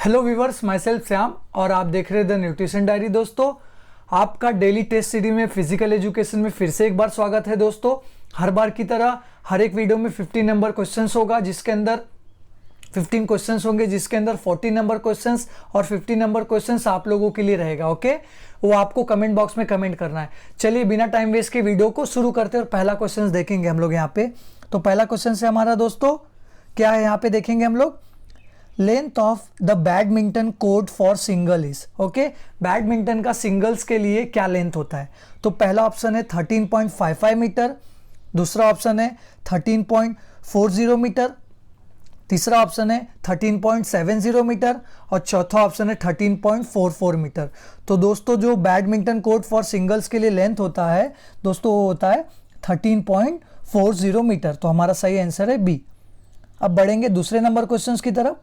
Hello viewers, my self Shyam और आप देख रहे हैं द न्यूट्रिशन डायरी। दोस्तों, आपका डेली टेस्ट सीरीज में फिजिकल एजुकेशन में फिर से एक बार स्वागत है। दोस्तों, हर बार की तरह हर एक वीडियो में 15 नंबर क्वेश्चंस होगा, जिसके अंदर 15 क्वेश्चंस होंगे, जिसके अंदर 40 नंबर क्वेश्चंस और 50 नंबर क्वेश्चंस आप लोगों के लिए रहेगा। ओके, वो आपको कमेंट बॉक्स में कमेंट करना है। चलिए बिना टाइम वेस्ट के वीडियो को शुरू करते हैं और पहला क्वेश्चन देखेंगे हम लोग यहाँ पे। तो पहला क्वेश्चन है हमारा, दोस्तों क्या है यहाँ पे देखेंगे हम लोग। Length of the badminton court for single is. Okay, badminton का सिंगल्स के लिए क्या लेंथ होता है। तो पहला ऑप्शन है 13.55 मीटर, दूसरा ऑप्शन है 13.40 मीटर, तीसरा ऑप्शन है 13.70 मीटर और चौथा ऑप्शन है 13.44 मीटर। तो दोस्तों जो बैडमिंटन कोर्ट फॉर सिंगल्स के लिए लेंथ होता है दोस्तों, वो होता है 13.40 मीटर। तो हमारा सही आंसर है बी। अब बढ़ेंगे दूसरे नंबर क्वेश्चंस की तरफ।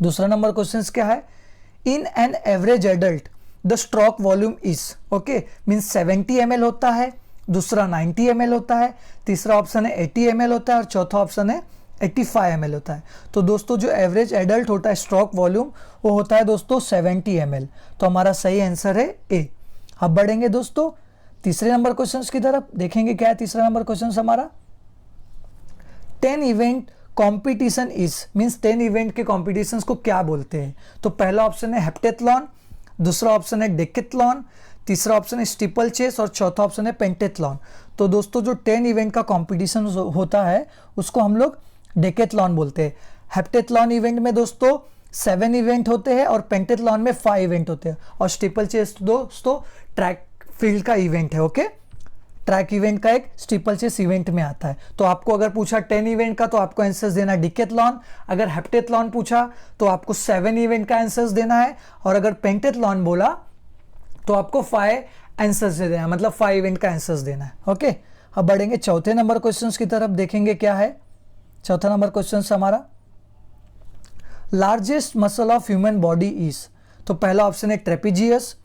दूसरा नंबर क्वेश्चन क्या है। In an average adult the stroke volume is. Okay, means 70 ml होता है, दूसरा 90 ml होता है, तीसरा ऑप्शन है 80 ml होता है और चौथा ऑप्शन है 85 ml होता है। तो दोस्तों जो एवरेज एडल्ट होता है स्ट्रोक वॉल्यूम, वो होता है दोस्तों 70 ml। तो हमारा सही आंसर है ए। अब बढ़ेंगे दोस्तों तीसरे नंबर क्वेश्चन की तरफ। देखेंगे क्या है तीसरा नंबर क्वेश्चन हमारा। 10 event competition is, means 10 event के कॉम्पिटिशन्स को क्या बोलते हैं। तो पहला ऑप्शन है हेप्टेथलॉन, दूसरा ऑप्शन है डेकेथलॉन, तीसरा ऑप्शन है स्टीपल चेस और चौथा ऑप्शन है पेंटेथलॉन। तो दोस्तों जो 10 इवेंट का कॉम्पिटिशन होता है उसको हम लोग डेकेथलॉन बोलते हैं। हेप्टेथलॉन इवेंट में दोस्तों 7 इवेंट होते हैं और पेंटेथलॉन में 5 इवेंट होते हैं और स्टीपल चेस दोस्तों ट्रैक फील्ड का इवेंट है। ओके, ट्रैक इवेंट का एक स्टीपल चेस इवेंट में आता है। तो आपको अगर पूछा 10 इवेंट का तो आपको आंसर्स देना है डिकेथलॉन, अगर हेप्टेथलॉन पूछा तो आपको 7 इवेंट का आंसर्स देना है और अगर पेंटेथलॉन बोला तो आपको 5 आंसर्स देना है, मतलब 5 इवेंट का आंसर्स देना है। ओके, अब बढ़ेंगे चौथे नंबर क्वेश्चंस की तरफ। देखेंगे क्या है चौथा नंबर क्वेश्चन हमारा। Largest muscle of human body is. तो पहला ऑप्शन है ट्रेपीजियस,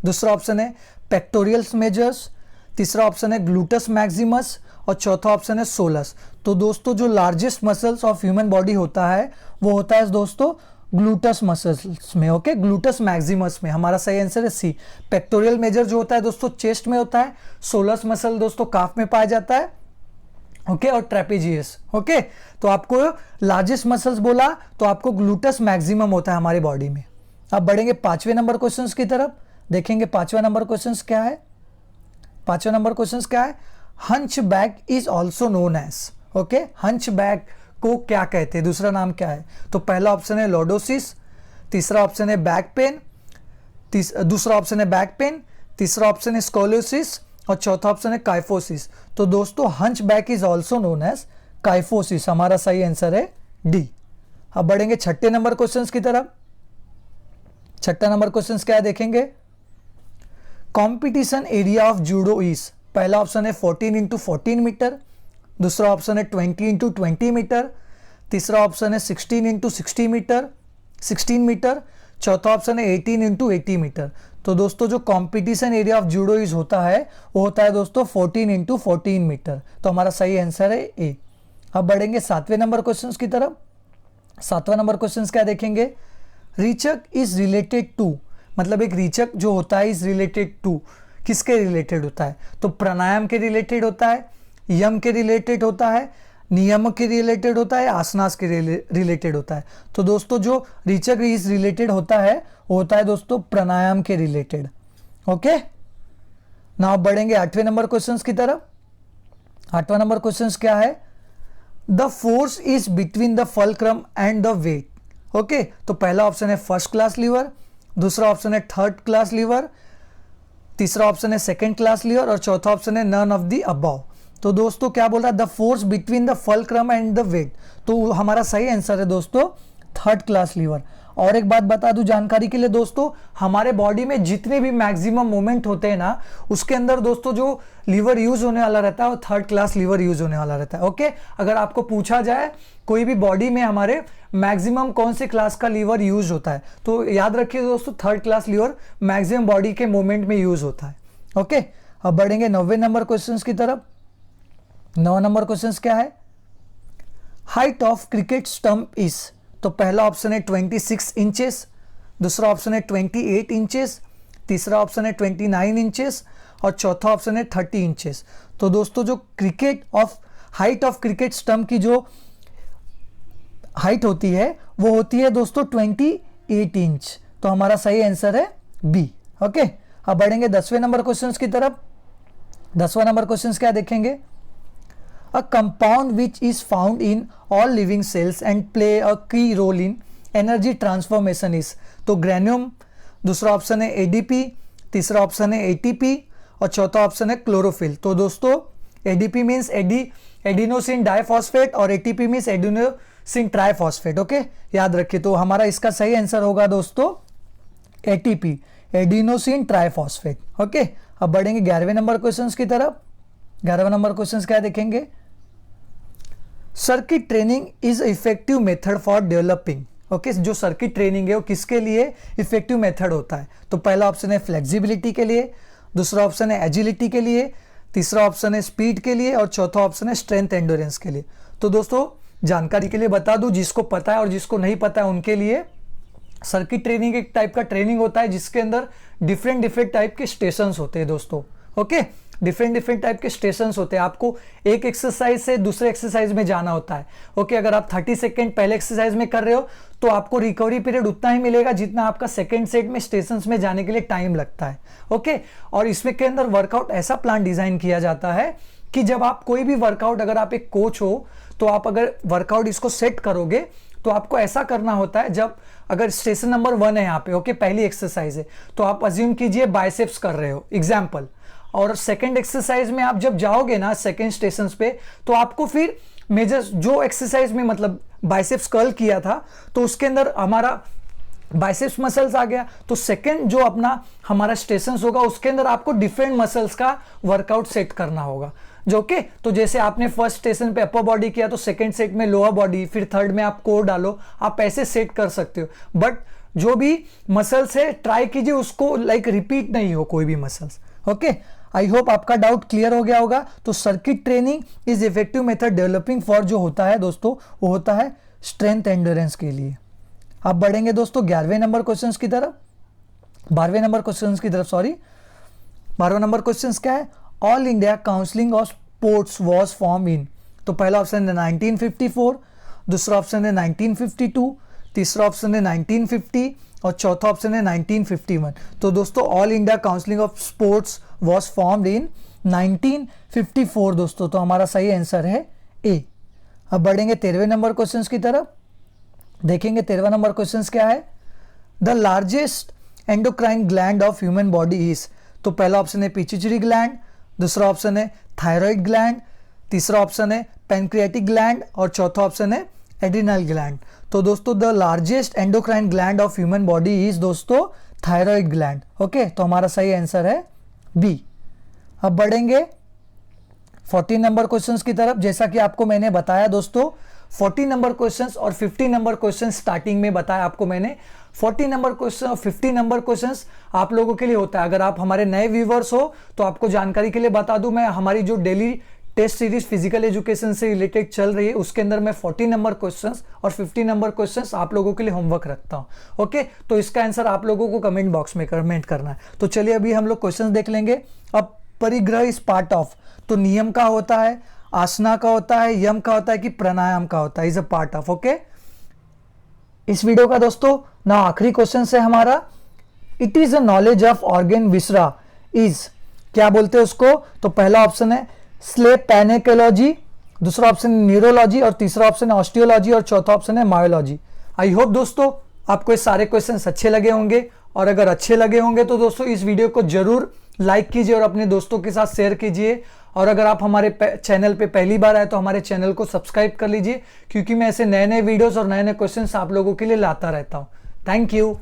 दूसरा ऑप्शन है पेक्टोरियल्स मेजर्स, तीसरा ऑप्शन है ग्लूटस मैक्सिमस और चौथा ऑप्शन है सोलस। तो दोस्तों जो largest muscles of human body होता है वो होता है दोस्तों ग्लूटस मसल्स में। ओके, ग्लूटस मैक्सिमस में। हमारा सही आंसर है सी। पेक्टोरियल मेजर जो होता है दोस्तों चेस्ट में होता है, सोलस मसल दोस्तों काफ में पाया जाता है। ओके, और ट्रेपीजियस। ओके, तो आपको लार्जेस्ट मसल्स बोला तो आपको ग्लूटस मैक्सिमम होता है हमारी बॉडी में। अब बढ़ेंगे पांचवें नंबर क्वेश्चन की तरफ। देखेंगे पांचवा नंबर क्वेश्चन क्या है। पांचवा नंबर क्वेश्चन क्या है। Hunchback is also known as. Okay, hunchback को क्या कहते हैं, दूसरा नाम क्या है। तो पहला ऑप्शन है लॉर्डोसिस, तीसरा ऑप्शन है बैक पेन, दूसरा ऑप्शन है बैक पेन, तीसरा ऑप्शन है स्कोलियोसिस और चौथा ऑप्शन है काइफोसिस। तो दोस्तों hunchback is also known as kyphosis. हमारा सही आंसर है डी। अब बढ़ेंगे छठे नंबर क्वेश्चन की तरफ। छठा नंबर क्वेश्चन क्या है देखेंगे। Competition area of judo is. पहला ऑप्शन है 14 × 14 मीटर, दूसरा ऑप्शन है 20 × 20 मीटर, तीसरा ऑप्शन है 16 × 16 मीटर, चौथा ऑप्शन है 18 × 80 मीटर। तो दोस्तों जो competition area of judo is होता है वो होता है दोस्तों 14 × 14 मीटर। तो हमारा सही आंसर है ए। अब बढ़ेंगे सातवें नंबर क्वेश्चन की तरफ। सातवां नंबर क्वेश्चन क्या देखेंगे। रीचक इज रिलेटेड टू, मतलब एक रीचक जो होता है इज रिलेटेड टू, किसके रिलेटेड होता है। तो प्राणायाम के रिलेटेड होता है, यम के रिलेटेड होता है, नियम के रिलेटेड होता है, आसनास के रिलेटेड होता है। तो दोस्तों जो रीचक इज रिलेटेड होता है वो होता है दोस्तों प्राणायाम के रिलेटेड। ओके, नाउ बढ़ेंगे आठवें नंबर क्वेश्चन की तरफ। आठवां नंबर क्वेश्चन क्या है। The force is between the fulcrum and the weight. Okay, तो पहला ऑप्शन है फर्स्ट क्लास लीवर, दूसरा ऑप्शन है थर्ड क्लास लीवर, तीसरा ऑप्शन है सेकंड क्लास लीवर और चौथा ऑप्शन है नन ऑफ द अबव। तो दोस्तों क्या बोल रहा है, the force between the fulcrum and the weight. तो हमारा सही आंसर है दोस्तों थर्ड क्लास लीवर। और एक बात बता दूं जानकारी के लिए दोस्तों, हमारे बॉडी में जितने भी मैक्सिमम मूवमेंट होते हैं ना, उसके अंदर दोस्तों जो लीवर यूज होने वाला रहता है वो थर्ड क्लास लीवर यूज होने वाला रहता है। ओके, अगर आपको पूछा जाए कोई भी बॉडी में हमारे मैक्सिमम कौन से क्लास का लीवर यूज होता है तो याद रखिए दोस्तों third class liver maximum body के मूवमेंट में यूज होता है। ओके, अब बढ़ेंगे 9वें नंबर क्वेश्चन की तरफ। 9वां नंबर क्वेश्चन क्या है। Height of cricket stump is. तो पहला ऑप्शन है 26 इंचेस, दूसरा ऑप्शन है 28 इंचेस, तीसरा ऑप्शन है 29 इंचेस और चौथा ऑप्शन है 30 इंचेस। तो दोस्तों जो हाइट ऑफ क्रिकेट स्टंप की जो हाइट होती है वो होती है दोस्तों 28 इंच। तो हमारा सही आंसर है बी। ओके, अब बढ़ेंगे 10वें नंबर क्वेश्चन की तरफ। 10वां नंबर क्वेश्चन क्या देखेंगे? A compound which is found in all living cells and play a key role in energy transformation is. तो ग्रेन्यूम, दूसरा ऑप्शन है एडीपी, तीसरा ऑप्शन है एटीपी और चौथा ऑप्शन है क्लोरोफिल। तो दोस्तों एडीपी मीन्स एडिनोसिन डाइफॉस्फेट और ATP means adenosine triphosphate. Okay, याद रखिए। तो हमारा इसका सही आंसर होगा दोस्तों एटीपी, एडिनोसिन ट्राइफॉस्फेट। ओके, अब बढ़ेंगे 11वें नंबर क्वेश्चन की तरफ। 11वां नंबर क्वेश्चन क्या देखेंगे? Circuit training is effective method for developing. Okay, जो सर्किट ट्रेनिंग है वो किसके लिए इफेक्टिव मेथड होता है? तो पहला ऑप्शन है फ्लेक्सिबिलिटी के लिए, दूसरा ऑप्शन है एजिलिटी के लिए, तीसरा ऑप्शन है स्पीड के लिए और चौथा ऑप्शन है स्ट्रेंथ एंडोरेंस के लिए। तो दोस्तों जानकारी के लिए बता दूं, जिसको पता है और जिसको नहीं पता है उनके लिए, सर्किट ट्रेनिंग एक टाइप का ट्रेनिंग होता है जिसके अंदर डिफरेंट टाइप के स्टेशंस होते हैं दोस्तों। ओके, डिफरेंट टाइप के स्टेशंस होते हैं। आपको एक एक्सरसाइज से दूसरे एक्सरसाइज में जाना होता है। ओके, अगर आप 30 सेकेंड पहले एक्सरसाइज में कर रहे हो तो आपको रिकवरी पीरियड उतना ही मिलेगा जितना आपका सेकेंड सेट में स्टेशंस में जाने के लिए टाइम लगता है। ओके, और इसमें के अंदर वर्कआउट ऐसा प्लान डिजाइन किया जाता है कि जब आप कोई भी वर्कआउट, अगर आप एक कोच हो तो आप अगर वर्कआउट इसको सेट करोगे तो आपको ऐसा करना होता है, जब अगर स्टेशन नंबर 1 है यहाँ पे, ओके, पहली एक्सरसाइज है तो आप अज्यूम कीजिए बाइसेप्स कर रहे हो एग्जाम्पल, और सेकंड एक्सरसाइज में आप जब जाओगे ना सेकंड स्टेशन पे तो आपको फिर मेजर जो एक्सरसाइज में मतलब बाइसेप्स कर्ल किया था तो उसके अंदर हमारा बाइसेप्स मसल्स आ गया, तो सेकंड जो अपना हमारा स्टेशन होगा उसके अंदर आपको डिफरेंट मसल्स का वर्कआउट सेट करना होगा। जो के तो जैसे आपने फर्स्ट स्टेशन पे अपर बॉडी किया तो सेकंड सेट में लोअर बॉडी, फिर थर्ड में आप कोर डालो, आप ऐसे सेट कर सकते हो। बट जो भी मसल्स है ट्राई कीजिए उसको लाइक रिपीट नहीं हो कोई भी मसल्स। ओके, आई होप आपका डाउट क्लियर हो गया होगा। तो circuit training is effective method developing for जो होता है दोस्तों वो होता है स्ट्रेंथ एंड्योरेंस के लिए। अब बढ़ेंगे दोस्तों 11वें नंबर क्वेश्चन की तरफ, 12वें नंबर क्वेश्चन की तरफ, सॉरी 12वां नंबर क्वेश्चन क्या है? All India counselling of sports was form in. तो पहला ऑप्शन है 1954, दूसरा ऑप्शन है 1952, तीसरा ऑप्शन है 1950 और चौथा ऑप्शन है 1951। तो दोस्तों all India counselling of sports was formed in 1954 दोस्तों। तो हमारा सही आंसर है ए। अब बढ़ेंगे 13वें नंबर क्वेश्चन की तरफ। देखेंगे 13वां नंबर क्वेश्चन क्या है? The largest endocrine gland of human body is. तो पहला ऑप्शन है पिट्यूटरी ग्लैंड, दूसरा ऑप्शन है थायराइड ग्लैंड, तीसरा ऑप्शन है पैनक्रियाटिक ग्लैंड और चौथा ऑप्शन है एड्रिनल ग्लैंड। तो दोस्तों the largest endocrine gland of human body is दोस्तों थायराइड ग्लैंड। ओके, तो हमारा सही आंसर है बी। अब बढ़ेंगे 14 नंबर क्वेश्चंस की तरफ। जैसा कि आपको मैंने बताया दोस्तों 40 नंबर क्वेश्चंस और 50 नंबर क्वेश्चन स्टार्टिंग में बताया आपको मैंने। 40 नंबर क्वेश्चन और 50 नंबर क्वेश्चंस आप लोगों के लिए होता है। अगर आप हमारे नए व्यूवर्स हो तो आपको जानकारी के लिए बता दूं, मैं हमारी जो daily test series physical education से रिलेटेड चल रही है उसके अंदर मैं 40 नंबर क्वेश्चंस और 50 नंबर क्वेश्चंस आप लोगों के लिए होमवर्क रखता हूं। ओके, तो इसका आंसर आप लोगों को कमेंट बॉक्स में कमेंट करना है। तो चलिए अभी हम लोग क्वेश्चन देख लेंगे। अब परिग्रह इज पार्ट ऑफ, तो नियम का होता है, आसना का होता है, यम का होता है कि प्राणायाम का होता है, is a part of. Okay, इस वीडियो का दोस्तों ना आखिरी क्वेश्चन है हमारा, it is a knowledge of organ viscera is, क्या बोलते हैं उसको? तो पहला ऑप्शन है स्लेप पैनेकोलॉजी, दूसरा ऑप्शन है न्यूरोलॉजी और तीसरा ऑप्शन है ऑस्टियोलॉजी और चौथा ऑप्शन है मायोलॉजी। आई होप दोस्तों आपको ये सारे क्वेश्चंस अच्छे लगे होंगे, और अगर अच्छे लगे होंगे तो दोस्तों इस वीडियो को जरूर लाइक कीजिए और अपने दोस्तों के साथ शेयर कीजिए। और अगर आप हमारे चैनल पे पहली बार आए तो हमारे चैनल को सब्सक्राइब कर लीजिए, क्योंकि मैं ऐसे नए नए वीडियोस और नए नए क्वेश्चंस आप लोगों के लिए लाता रहता हूं। Thank you.